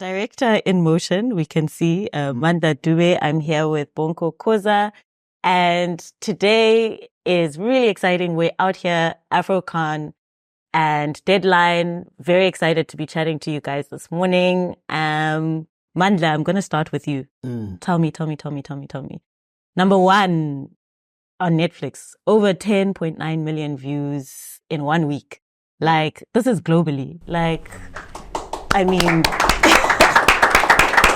Director in motion, we can see Mandla, Dube. I'm here with Bonko, Khoza. And today is really exciting. We're out here, AfroCannes and Deadline. Very excited to be chatting to you guys this morning. Mandla, I'm going to start with you. Tell me. Number one on Netflix, over 10.9 million views in 1 week. Like, this is globally. Like, I mean,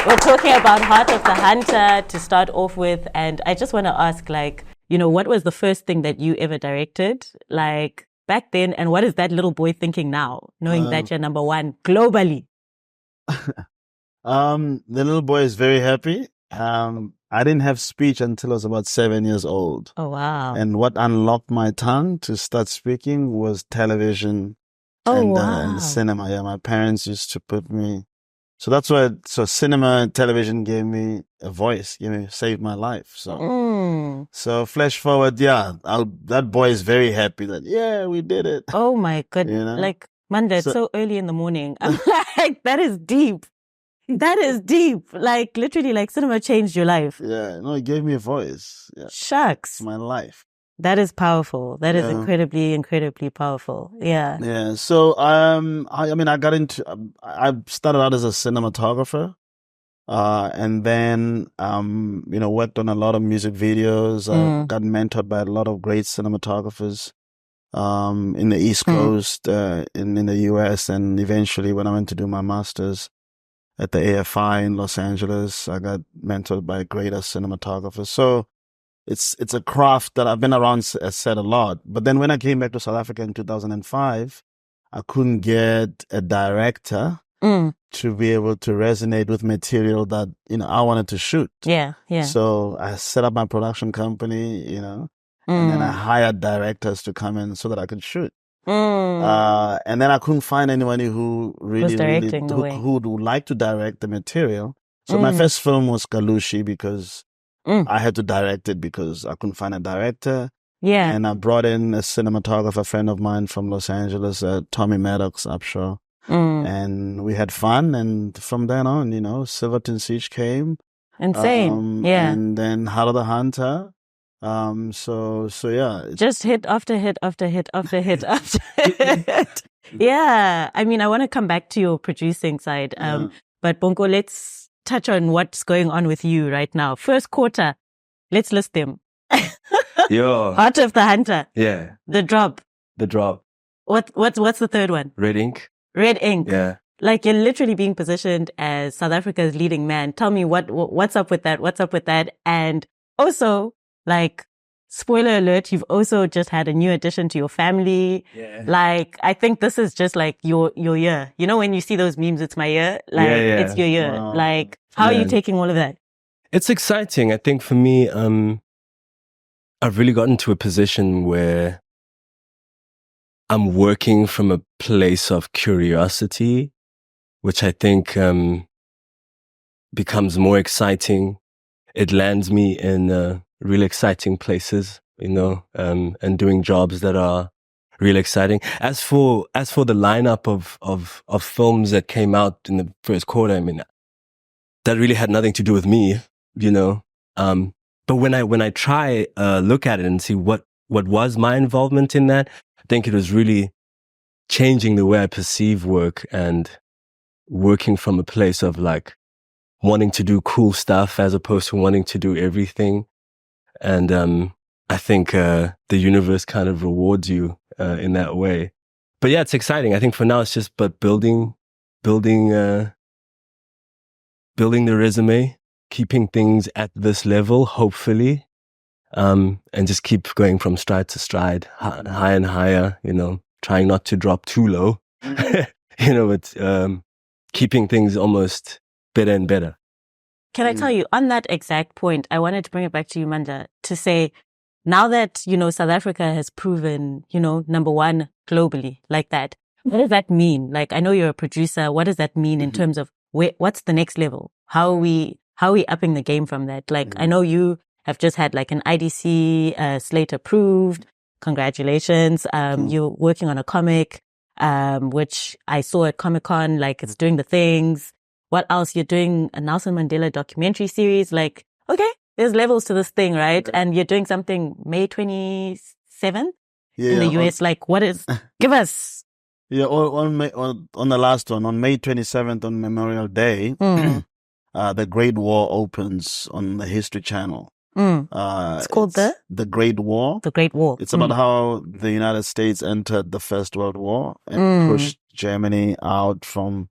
we're talking about Heart of the Hunter to start off with. And I just want to ask, like, you know, what was the first thing that you ever directed, like, back then? And what is that little boy thinking now, knowing that you're number one globally? The little boy is very happy. I didn't have speech until I was about 7 years old. Oh, wow. And what unlocked my tongue to start speaking was television and cinema. Yeah, my parents used to put me. So that's why, cinema and television gave me a voice, saved my life. So flash forward, that boy is very happy that, we did it. Oh my goodness. Like, Mandla, it's so early in the morning. I'm like, that is deep. That is deep. Like, literally, like, cinema changed your life. Yeah, no, it gave me a voice. Yeah. Shucks. It's my life. That is powerful. That is incredibly, incredibly powerful. Yeah. Yeah. So, I started out as a cinematographer, and then, worked on a lot of music videos. Got mentored by a lot of great cinematographers, in the East Coast, in the US. And eventually when I went to do my master's at the AFI in Los Angeles, I got mentored by greater cinematographers. So, it's a craft that I've been around set a lot. But then when I came back to South Africa in 2005, I couldn't get a director to be able to resonate with material that, I wanted to shoot. Yeah. So I set up my production company, and then I hired directors to come in so that I could shoot. And then I couldn't find anybody who who would like to direct the material. So my first film was Kalushi because I had to direct it because I couldn't find a director. Yeah. And I brought in a cinematographer friend of mine from Los Angeles, Tommy Maddox Upshaw. And we had fun. And from then on, Silverton Siege came. Insane. And then Heart of the Hunter. So yeah. Just hit after hit after hit after hit after hit. Yeah. I mean, I want to come back to your producing side. But Bonko, let's touch on what's going on with you right now. First quarter, let's list them. Heart of the Hunter. Yeah. The Drop. What's the third one? Red Ink. Yeah. Like, you're literally being positioned as South Africa's leading man. Tell me what's up with that? And also, like, spoiler alert, you've also just had a new addition to your family. Yeah. Like, I think this is just like your year. You know, when you see those memes, it's my year. Like, it's your year. Wow. Like, how are you taking all of that? It's exciting. I think for me, I've really gotten to a position where I'm working from a place of curiosity, which I think becomes more exciting. It lands me in really exciting places, and doing jobs that are really exciting. As for the lineup of films that came out in the first quarter, I mean, that really had nothing to do with me, But when I try look at it and see what was my involvement in that, I think it was really changing the way I perceive work and working from a place of like wanting to do cool stuff as opposed to wanting to do everything. And I think the universe kind of rewards you in that way. But yeah, it's exciting. I think for now it's just but building the resume, keeping things at this level, hopefully, and just keep going from stride to stride, higher and higher, trying not to drop too low, but keeping things almost better and better. Can I tell you, on that exact point, I wanted to bring it back to you, Mandla, to say, now that, South Africa has proven, number one globally like that, what does that mean? Like, I know you're a producer. What does that mean in terms of what's the next level? How are we upping the game from that? Like, I know you have just had like an IDC slate approved. Congratulations. You're working on a comic, which I saw at Comic-Con, like it's doing the things. what else? You're doing a Nelson Mandela documentary series. Like, okay, there's levels to this thing, right? And you're doing something May 27th in the US. Like, what is, give us. Yeah, on the last one, on May 27th, on Memorial Day, the Great War opens on the History Channel. It's called The Great War. The Great War. It's about how the United States entered the First World War and pushed Germany out from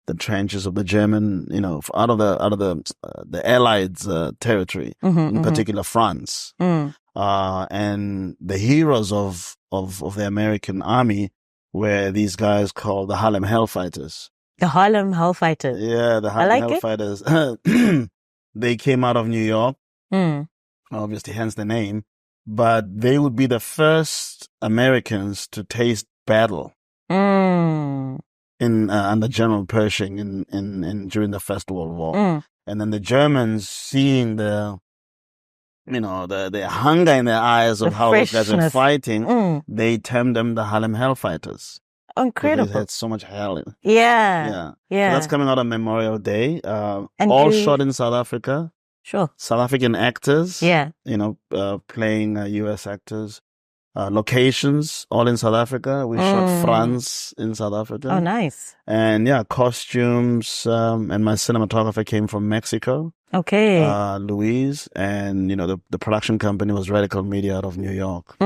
the trenches of the German, out of the Allied territory, in particular France. And the heroes of the American army were these guys called the Harlem Hellfighters. The Harlem Hellfighters. Yeah, the Harlem Hellfighters. They came out of New York, obviously, hence the name. But they would be the first Americans to taste battle under General Pershing in during the First World War. And then the Germans, seeing the hunger in their eyes of how those guys were fighting, they termed them the Harlem Hellfighters. Incredible. They had so much hell. Yeah. So that's coming out on Memorial Day. All shot in South Africa. Sure. South African actors. Yeah. Playing US actors. Locations all in South Africa. We shot France in South Africa. Oh, nice. And costumes. And my cinematographer came from Mexico. Okay. Louise. And, the production company was Radical Media out of New York.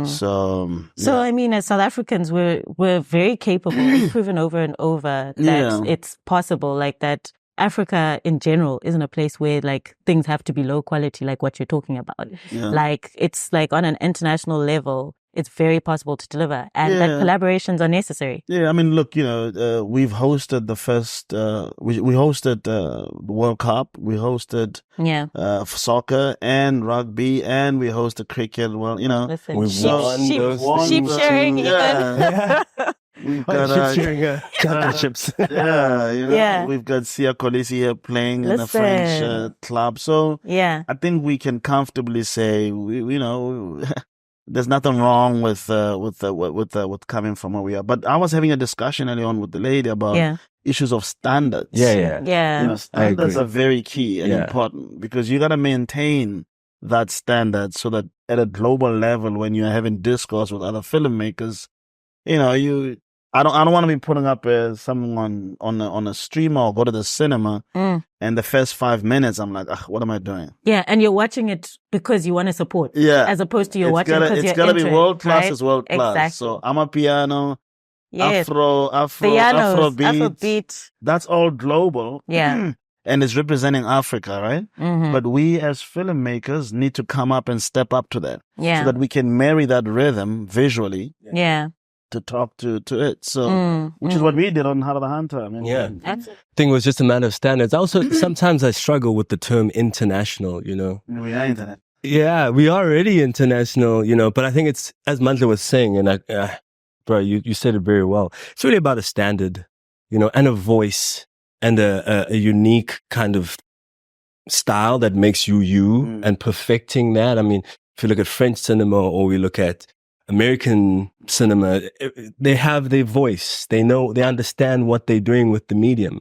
So I mean, as South Africans, we're very capable. We've proven over and over that it's possible, like that Africa in general isn't a place where like things have to be low quality, like what you're talking about. Like it's like on an international level, it's very possible to deliver, and that collaborations are necessary. Yeah, I mean, look, we've hosted the first, we hosted the World Cup, we hosted soccer and rugby, and we hosted cricket. Well, Listen, we've won sheep sharing. We've got championships. We've got Sia Kolisi here playing in a French club. So I think we can comfortably say there's nothing wrong with coming from where we are. But I was having a discussion earlier on with the lady about issues of standards. Standards are very key and important, because you got to maintain that standard so that at a global level, when you're having discourse with other filmmakers, I don't want to be putting up someone on a streamer or go to the cinema, and the first 5 minutes I'm like, what am I doing? Yeah, and you're watching it because you want to support. Yeah, as opposed to you're watching because you're it's gotta be world class, right? As world class. Exactly. So I'm a piano, yes. Afrobeat. That's all global. Yeah. And it's representing Africa, right? But we as filmmakers need to come up and step up to that. Yeah. So that we can marry that rhythm visually. Yeah. To talk to it. So, which is what we did on Heart of the Hunter. I mean, I think it was just a matter of standards. Also, sometimes I struggle with the term international, We are internet. Yeah, we are already international, but I think it's, as Mandla was saying, and bro, you said it very well. It's really about a standard, and a voice and a unique kind of style that makes you, and perfecting that. I mean, if you look at French cinema or we look at American cinema, they have their voice. They know, they understand what they're doing with the medium.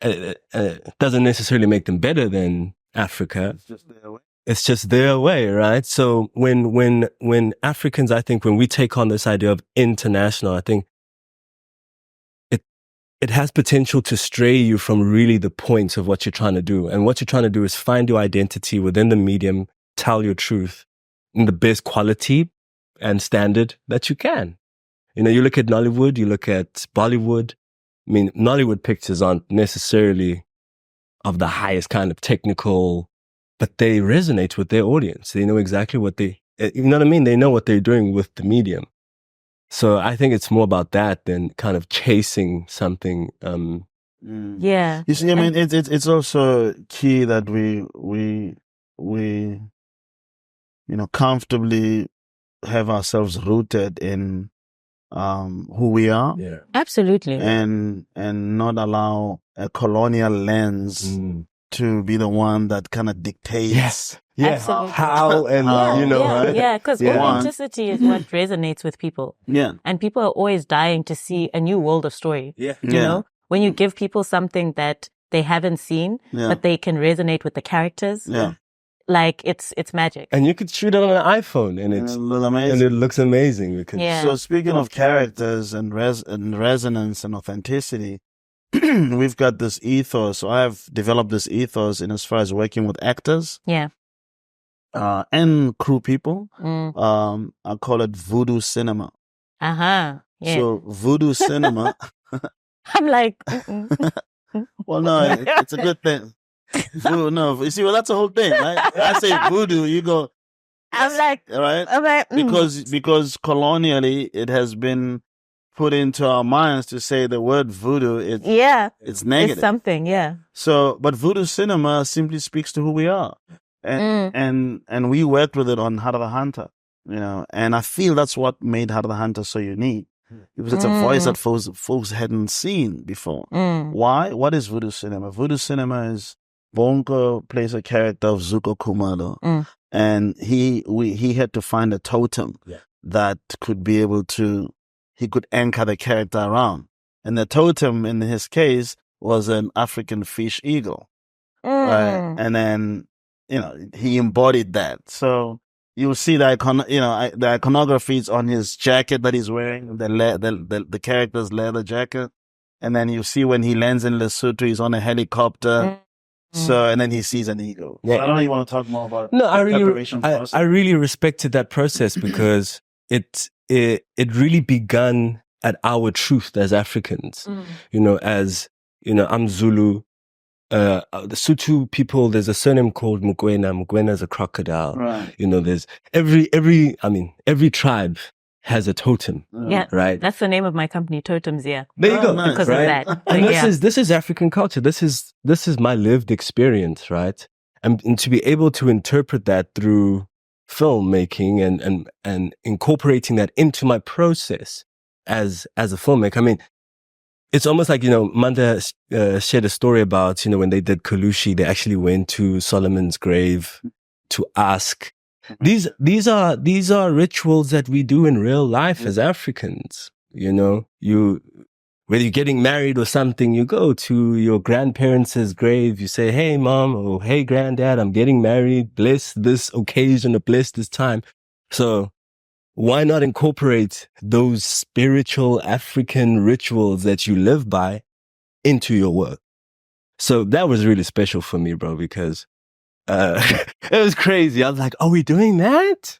It doesn't necessarily make them better than Africa. It's just their way. It's just their way, right? So when Africans, I think when we take on this idea of international, I think it has potential to stray you from really the points of what you're trying to do. And what you're trying to do is find your identity within the medium, tell your truth in the best quality and standard that you can. You look at Nollywood, you look at Bollywood. I mean, Nollywood pictures aren't necessarily of the highest kind of technical, but they resonate with their audience. They know exactly what you know what I mean? They know what they're doing with the medium. So I think it's more about that than kind of chasing something. Yeah. You see, I mean, it's also key that we comfortably have ourselves rooted in who we are. Yeah. Absolutely. And not allow a colonial lens to be the one that kind of dictates how and right? Yeah, because authenticity is what resonates with people. Yeah. And people are always dying to see a new world of story. Yeah. You know, when you give people something that they haven't seen, Yeah. but they can resonate with the characters. Yeah. Like it's magic. And you could shoot it on an iPhone and And it's it looks amazing. and it looks amazing because Yeah. So speaking of characters and resonance and authenticity, we've got this ethos. So I've developed this ethos in as far as working with actors, Yeah. and crew people. Mm. I call it voodoo cinema. Yeah. So voodoo cinema. I'm like, Well, no, it's a good thing. Voodoo, no, you see, well, that's the whole thing, right? I say voodoo, you go, I'm like, all right? mm. Because colonially it has been put into our minds to say the word voodoo, it's negative. It's something, yeah. So, but voodoo cinema simply speaks to who we are. And we worked with it on Heart of the Hunter, you know, and I feel that's what made Heart of the Hunter so unique. Because it's a voice that folks hadn't seen before. Why? What is voodoo cinema? Voodoo cinema is Bonko plays a character of Zuko Kumalo, and he had to find a totem that could be able to, he could anchor the character around. And the totem in his case was an African fish eagle. Right? And then, you know, he embodied that. So you'll see the iconography is on his jacket that he's wearing, the character's leather jacket. And then you see when he lands in Lesotho, he's on a helicopter. So, and then he sees an eagle. Yeah. So I don't know you want to talk more about preparation process. I really respected that process because it really begun at our truth as Africans. You know, as, you know, I'm Zulu. The Sotho people, there's a surname called Mukwena. Mukwena is a crocodile. Right. You know, there's every tribe has a totem. Yeah. Right. That's the name of my company, Totems, yeah. There you go. Nice. Because right? of that. And Yeah. this is African culture. This is my lived experience, right? And to be able to interpret that through filmmaking and incorporating that into my process as a filmmaker. I mean, it's almost like, you know, Mandla shared a story about, you know, when they did Kalushi, they actually went to Solomon's grave to ask. These are rituals that we do in real life as Africans. You know, whether you're getting married or something, you go to your grandparents' grave, you say, hey mom, or hey granddad, I'm getting married, bless this occasion or bless this time. So why not incorporate those spiritual African rituals that you live by into your work? So that was really special for me, bro, because it was crazy. I was like, are we doing that?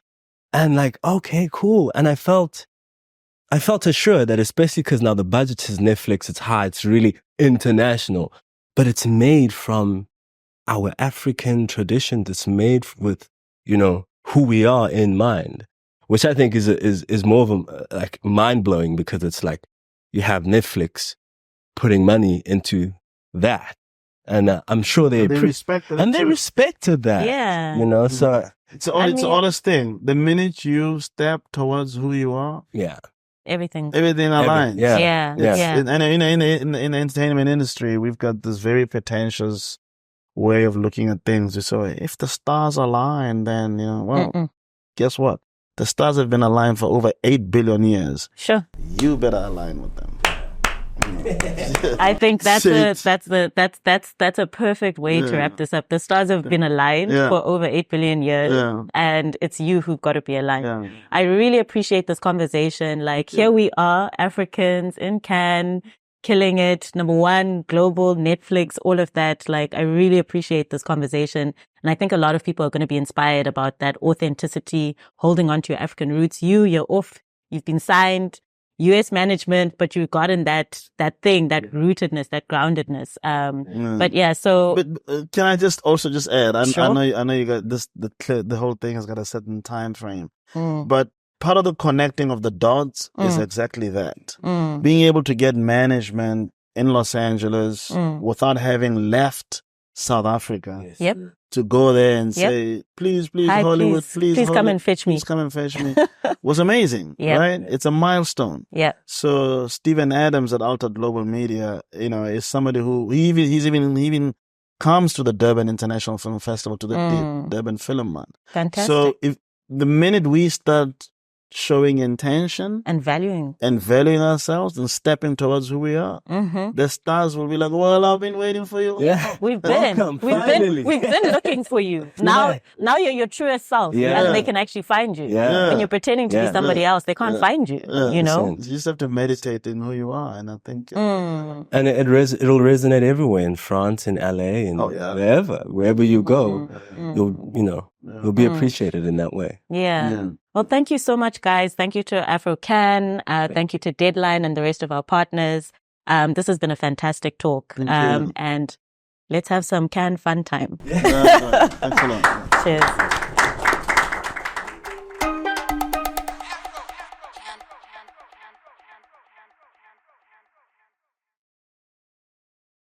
And like, okay, cool. And I felt assured that, especially because now the budget is Netflix, it's high, it's really international, but it's made from our African traditions. It's made with, you know, who we are in mind, which I think is more of a like mind blowing, because it's like you have Netflix putting money into that. And I'm sure they respected it. And they respected that. Yeah. You know, so it's an honest thing. The minute you step towards who you are, yeah, everything aligns. Yeah. And in the entertainment industry, we've got this very pretentious way of looking at things. So if the stars align, then, you know, well, guess what? The stars have been aligned for over 8 billion years. Sure. You better align with them. I think that's a perfect way to wrap this up. The stars have been aligned for over 8 billion years, and it's you who've got to be aligned. Yeah. I really appreciate this conversation. Like, here we are, Africans in Cannes, killing it. #1, global, Netflix, all of that. Like, I really appreciate this conversation. And I think a lot of people are going to be inspired about that authenticity, holding on to your African roots. You're off, you've been signed, US management, but you've gotten that thing, that rootedness, that groundedness. But yeah, so. But can I just add? Sure. I know you got this. The whole thing has got a certain time frame, but part of the connecting of the dots is exactly that. Being able to get management in Los Angeles without having left South Africa. Yes. Yep. To go there and say, please, Hi, Hollywood, please come and fetch me. Please come and fetch me. Was amazing, right? It's a milestone. Yeah. So Stephen Adams at Altered Global Media, you know, is somebody who he even comes to the Durban International Film Festival, to the Durban Film Month. Fantastic. So if the minute we start showing intention And valuing. ourselves and stepping towards who we are, the stars will be like, well, I've been waiting for you. Yeah. We've been looking for you. Now you're your truest self. Yeah. And they can actually find you. Yeah. When you're pretending to be somebody else, they can't find you, you know? You just have to meditate in who you are. And I think, and it'll resonate everywhere, in France, in LA, and wherever you go, you'll be appreciated in that way. Yeah. Well, thank you so much, guys. Thank you to AfroCannes. Thank you to Deadline and the rest of our partners. This has been a fantastic talk. And let's have some can fun time. thanks a lot. Cheers.